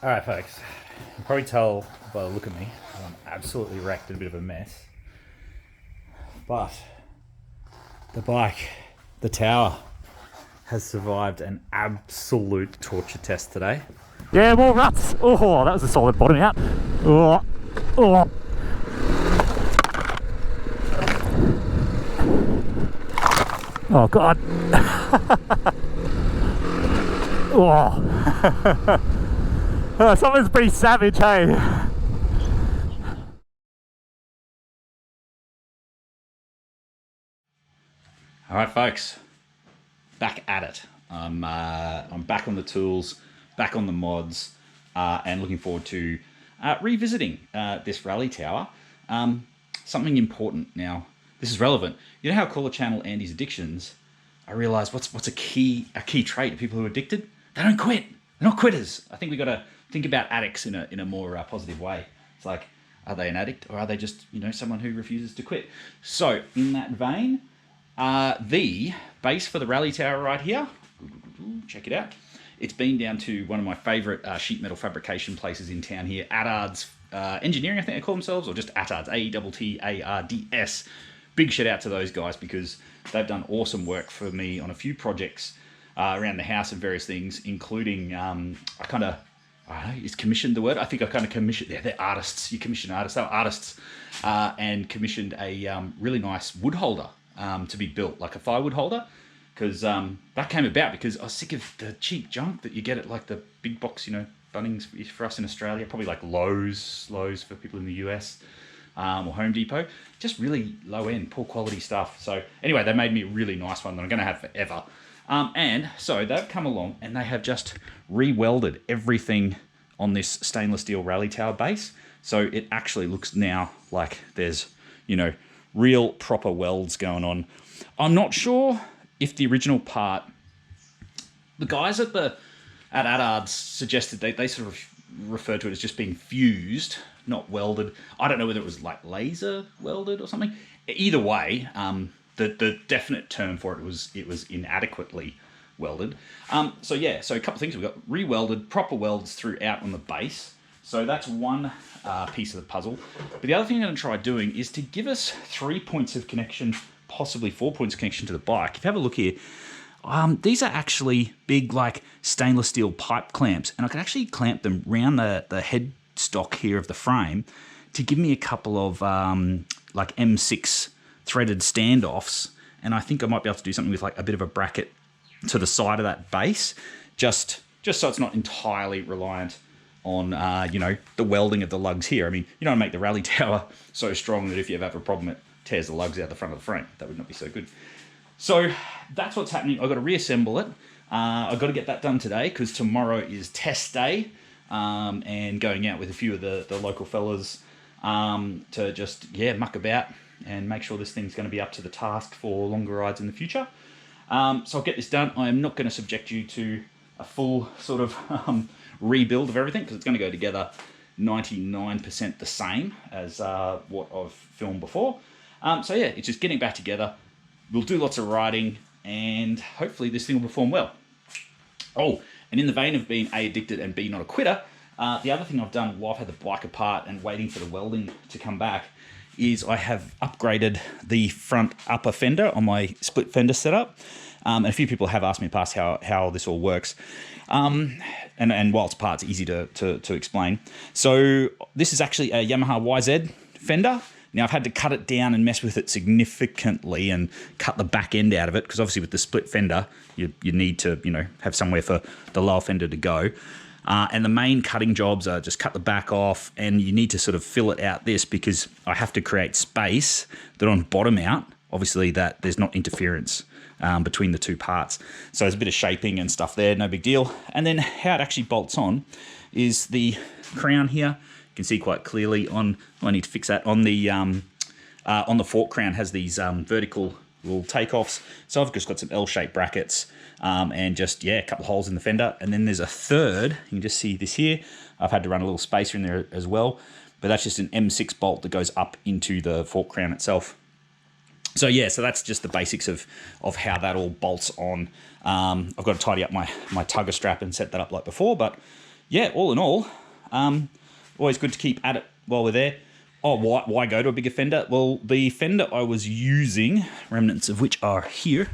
All right, folks. You can probably tell by the look at me, I'm absolutely wrecked and a bit of a mess. But the bike, the tower, has survived an absolute torture test today. Yeah, more ruts. Oh, that was a solid bottom out. Oh, oh. Oh, God. Oh. Oh, someone's pretty savage, hey? All right, folks. Back at it. I'm back on the tools, back on the mods, and looking forward to revisiting this rally tower. Something important now. This is relevant. You know how I call the channel Andy's Addictions? I realise what's a key trait of people who are addicted? They don't quit. They're not quitters. I think we got to think about addicts in a more positive way. It's like, are they an addict or are they just someone who refuses to quit? So in that vein, the base for the rally tower right here, check it out. It's been down to one of my favourite sheet metal fabrication places in town here, Attards Engineering, I think they call themselves, or just Attards, Attards. Big shout out to those guys because they've done awesome work for me on a few projects around the house and various things, including I don't know, is commissioned the word? I think I kind of commissioned, yeah, they're artists. You commission artists, they're artists, and commissioned a really nice wood holder to be built, like a firewood holder, because that came about because I was sick of the cheap junk that you get at like the big box, Bunnings for us in Australia, probably like Lowe's for people in the US, or Home Depot, just really low end, poor quality stuff. So anyway, they made me a really nice one that I'm going to have forever. And so they've come along and they have just re-welded everything on this stainless steel rally tower base. So it actually looks now like there's, real proper welds going on. I'm not sure if the original part, the guys at Attards suggested they sort of referred to it as just being fused, not welded. I don't know whether it was like laser welded or something. Either way, the definite term for it was inadequately welded. So a couple of things. We've got re-welded, proper welds throughout on the base. So that's one piece of the puzzle. But the other thing I'm going to try doing is to give us 3 points of connection, possibly 4 points of connection to the bike. If you have a look here, these are actually big, like, stainless steel pipe clamps. And I can actually clamp them around the headstock here of the frame to give me a couple of, like, M6 threaded standoffs. And I think I might be able to do something with, like, a bit of a bracket to the side of that base, just so it's not entirely reliant on, the welding of the lugs here. I mean, you don't make the rally tower so strong that if you ever have a problem, it tears the lugs out the front of the frame. That would not be so good. So that's what's happening. I've got to reassemble it. I've got to get that done today because tomorrow is test day, and going out with a few of the local fellas to just, muck about and make sure this thing's going to be up to the task for longer rides in the future. So I'll get this done. I am not going to subject you to a full sort of rebuild of everything because it's going to go together 99% the same as what I've filmed before. It's just getting back together. We'll do lots of riding and hopefully this thing will perform well. Oh, and in the vein of being A, addicted, and B, not a quitter, the other thing I've done while I've had the bike apart and waiting for the welding to come back is I have upgraded the front upper fender on my split fender setup. And a few people have asked me in the past how this all works. And while it's apart, it's easy to explain. So this is actually a Yamaha YZ fender. Now, I've had to cut it down and mess with it significantly and cut the back end out of it because obviously with the split fender, you need to, have somewhere for the lower fender to go. And the main cutting jobs are just cut the back off and you need to sort of fill it out this because I have to create space that on bottom out, obviously that there's not interference between the two parts. So there's a bit of shaping and stuff there, no big deal. And then how it actually bolts on is the crown here. You can see quite clearly I need to fix that, on the fork crown has these vertical little takeoffs. So I've just got some L-shaped brackets and just, a couple of holes in the fender. And then there's a third, you can just see this here. I've had to run a little spacer in there as well, but that's just an M6 bolt that goes up into the fork crown itself. So that's just the basics of how that all bolts on. I've got to tidy up my tugger strap and set that up like before, but yeah, all in all, always good to keep at it while we're there. Oh, why go to a bigger fender? Well, the fender I was using, remnants of which are here,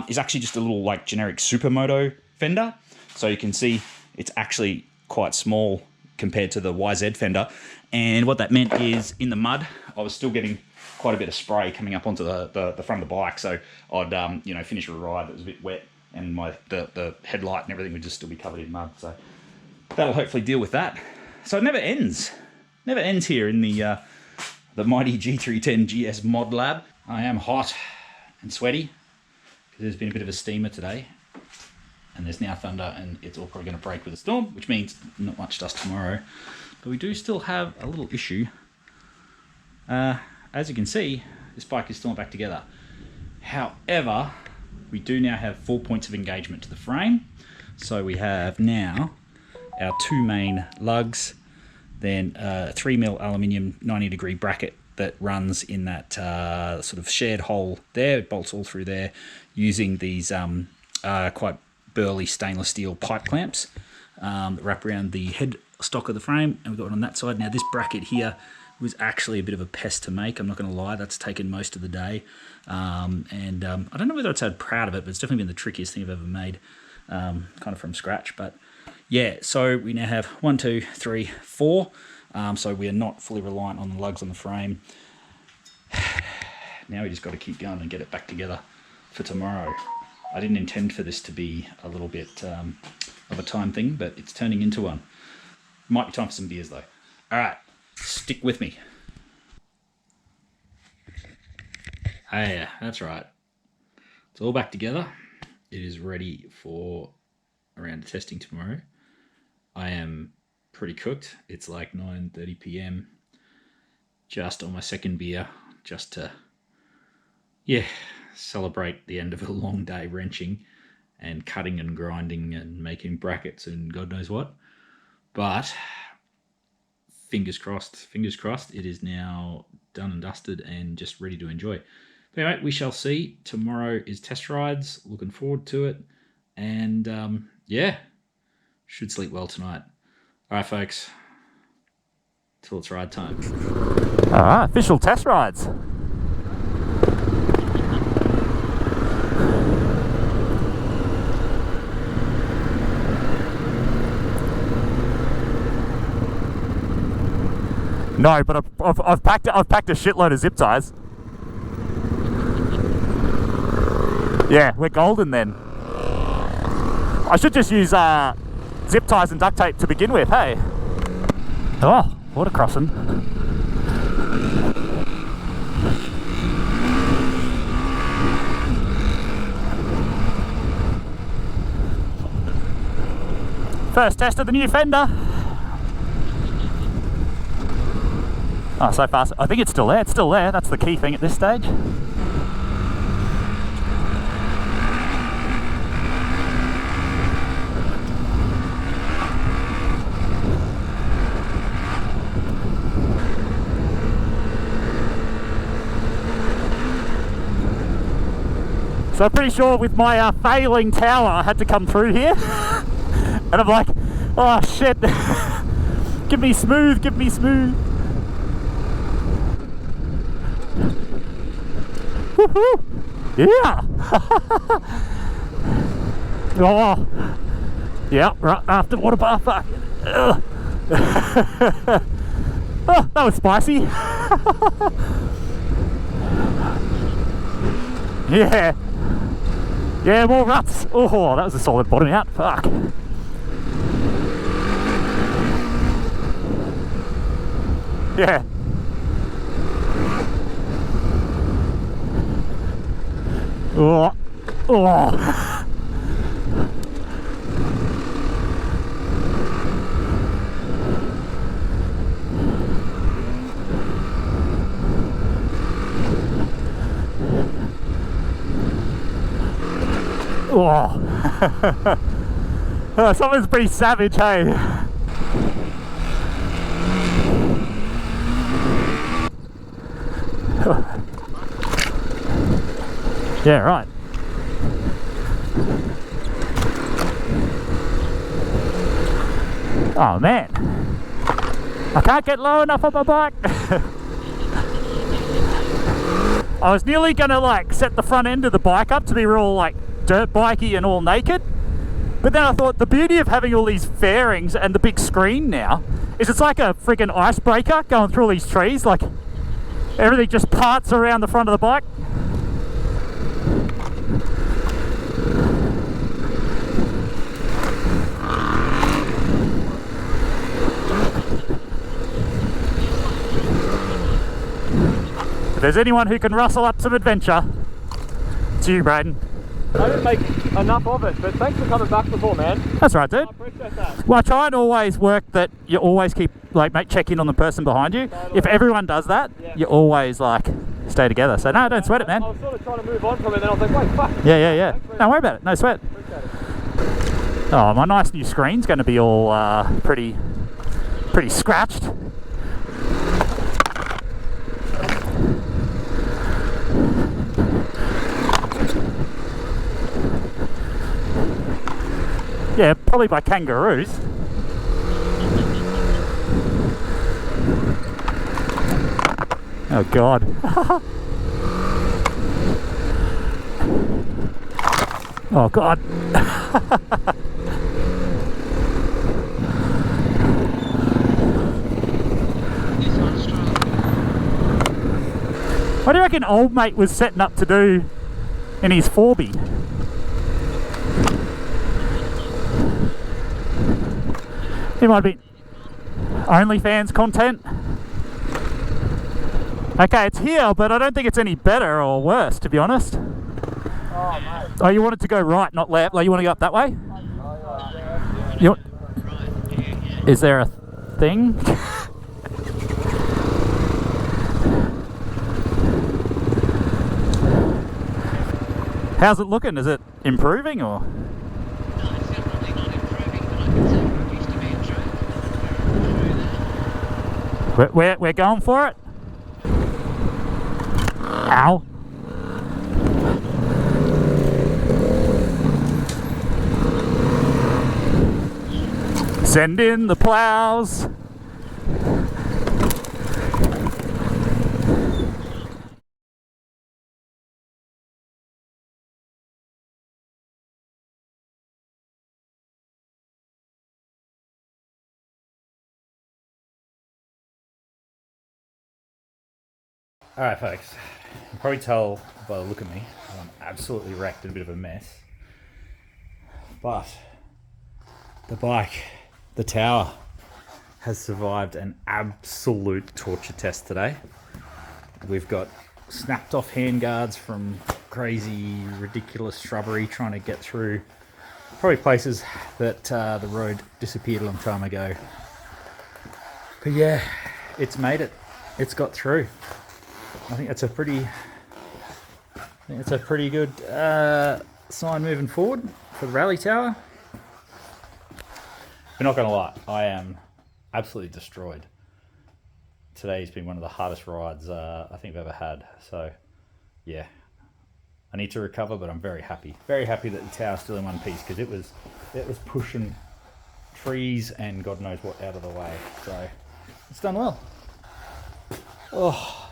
is actually just a little like generic supermoto fender. So you can see it's actually quite small compared to the YZ fender. And what that meant is in the mud, I was still getting quite a bit of spray coming up onto the front of the bike. So I'd finish a ride that was a bit wet, and the headlight and everything would just still be covered in mud. So that'll hopefully deal with that. So it never ends. Never ends here in the mighty G310 GS Mod Lab. I am hot and sweaty because there's been a bit of a steamer today, and there's now thunder, and it's all probably going to break with a storm, which means not much dust tomorrow. But we do still have a little issue. As you can see, this bike is still not back together. However, we do now have 4 points of engagement to the frame. So we have now our two main lugs, then a 3mm aluminium 90-degree bracket that runs in that sort of shared hole there. It bolts all through there using these quite burly stainless steel pipe clamps that wrap around the head stock of the frame, and we've got one on that side. Now this bracket here was actually a bit of a pest to make, I'm not going to lie. That's taken most of the day, and I don't know whether I'd say I'm proud of it, but it's definitely been the trickiest thing I've ever made, kind of from scratch. But yeah, so we now have 1, 2, 3, 4. So we are not fully reliant on the lugs on the frame. Now we just got to keep going and get it back together for tomorrow. I didn't intend for this to be a little bit of a time thing, but it's turning into one. Might be time for some beers though. All right, stick with me. Hey, that's right. It's all back together. It is ready for a round of testing tomorrow. I am pretty cooked. It's like 9:30 p.m. Just on my second beer, just to, celebrate the end of a long day wrenching and cutting and grinding and making brackets and God knows what. But fingers crossed, it is now done and dusted and just ready to enjoy. But anyway, we shall see. Tomorrow is test rides. Looking forward to it. And should sleep well tonight. All right, folks. Till it's ride time. All right, official test rides. No, but I've packed a shitload of zip ties. Yeah, we're golden then. I should just use zip ties and duct tape to begin with, hey? Oh, water crossing. First test of the new fender. Oh, so fast. I think it's still there. It's still there. That's the key thing at this stage. So I'm pretty sure with my failing tower I had to come through here. And I'm like, oh shit. Give me smooth, give me smooth. Woohoo! Yeah! Oh! Yeah, right after water bath. Oh, that was spicy. Yeah! Yeah, more ruts. Oh, that was a solid bottom out. Fuck. Yeah. Oh. Oh. Oh. Oh, someone's pretty savage, hey? Yeah, right. Oh man, I can't get low enough on my bike. I was nearly gonna like set the front end of the bike up to be real like dirt bikey and all naked, but then I thought the beauty of having all these fairings and the big screen now is it's like a friggin' icebreaker going through all these trees. Like everything just parts around the front of the bike. If there's anyone who can rustle up some adventure, it's you, Braden. I didn't make enough of it, but thanks for coming back before, man. That's right, dude. I appreciate that. Well, I try and always work that you always keep, like, check in on the person behind you. Totally. If everyone does that, you always, like, stay together. So, no, don't sweat it, man. I was sort of trying to move on from it, and then I was like, wait, fuck. Yeah. Don't worry about it. No sweat. Appreciate it. Oh, my nice new screen's going to be all pretty scratched. Yeah, probably by kangaroos. Oh God. Oh God. What do you reckon old mate was setting up to do in his 4B? It might be OnlyFans content. Okay, it's here, but I don't think it's any better or worse, to be honest. Oh, mate. Oh, you want it to go right, not left? Like, you want to go up that way? You want... Is there a thing? How's it looking? Is it improving or? We're going for it. Ow. Send in the plows. Alright folks, you can probably tell by the look at me, I'm absolutely wrecked and a bit of a mess. But the bike, the tower, has survived an absolute torture test today. We've got snapped off handguards from crazy, ridiculous shrubbery trying to get through probably places that the road disappeared a long time ago. But yeah, it's made it. It's got through. I think that's a pretty good sign moving forward for the rally tower. But not gonna lie, I am absolutely destroyed. Today's been one of the hardest rides I think I've ever had. So yeah, I need to recover, but I'm very happy that the tower's still in one piece, because it was pushing trees and God knows what out of the way. So it's done well. Oh.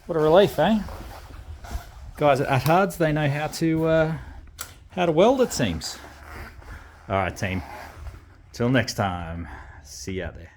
What a relief, eh? Guys at Hards, they know how to weld, it seems. All right, team. Till next time. See you out there.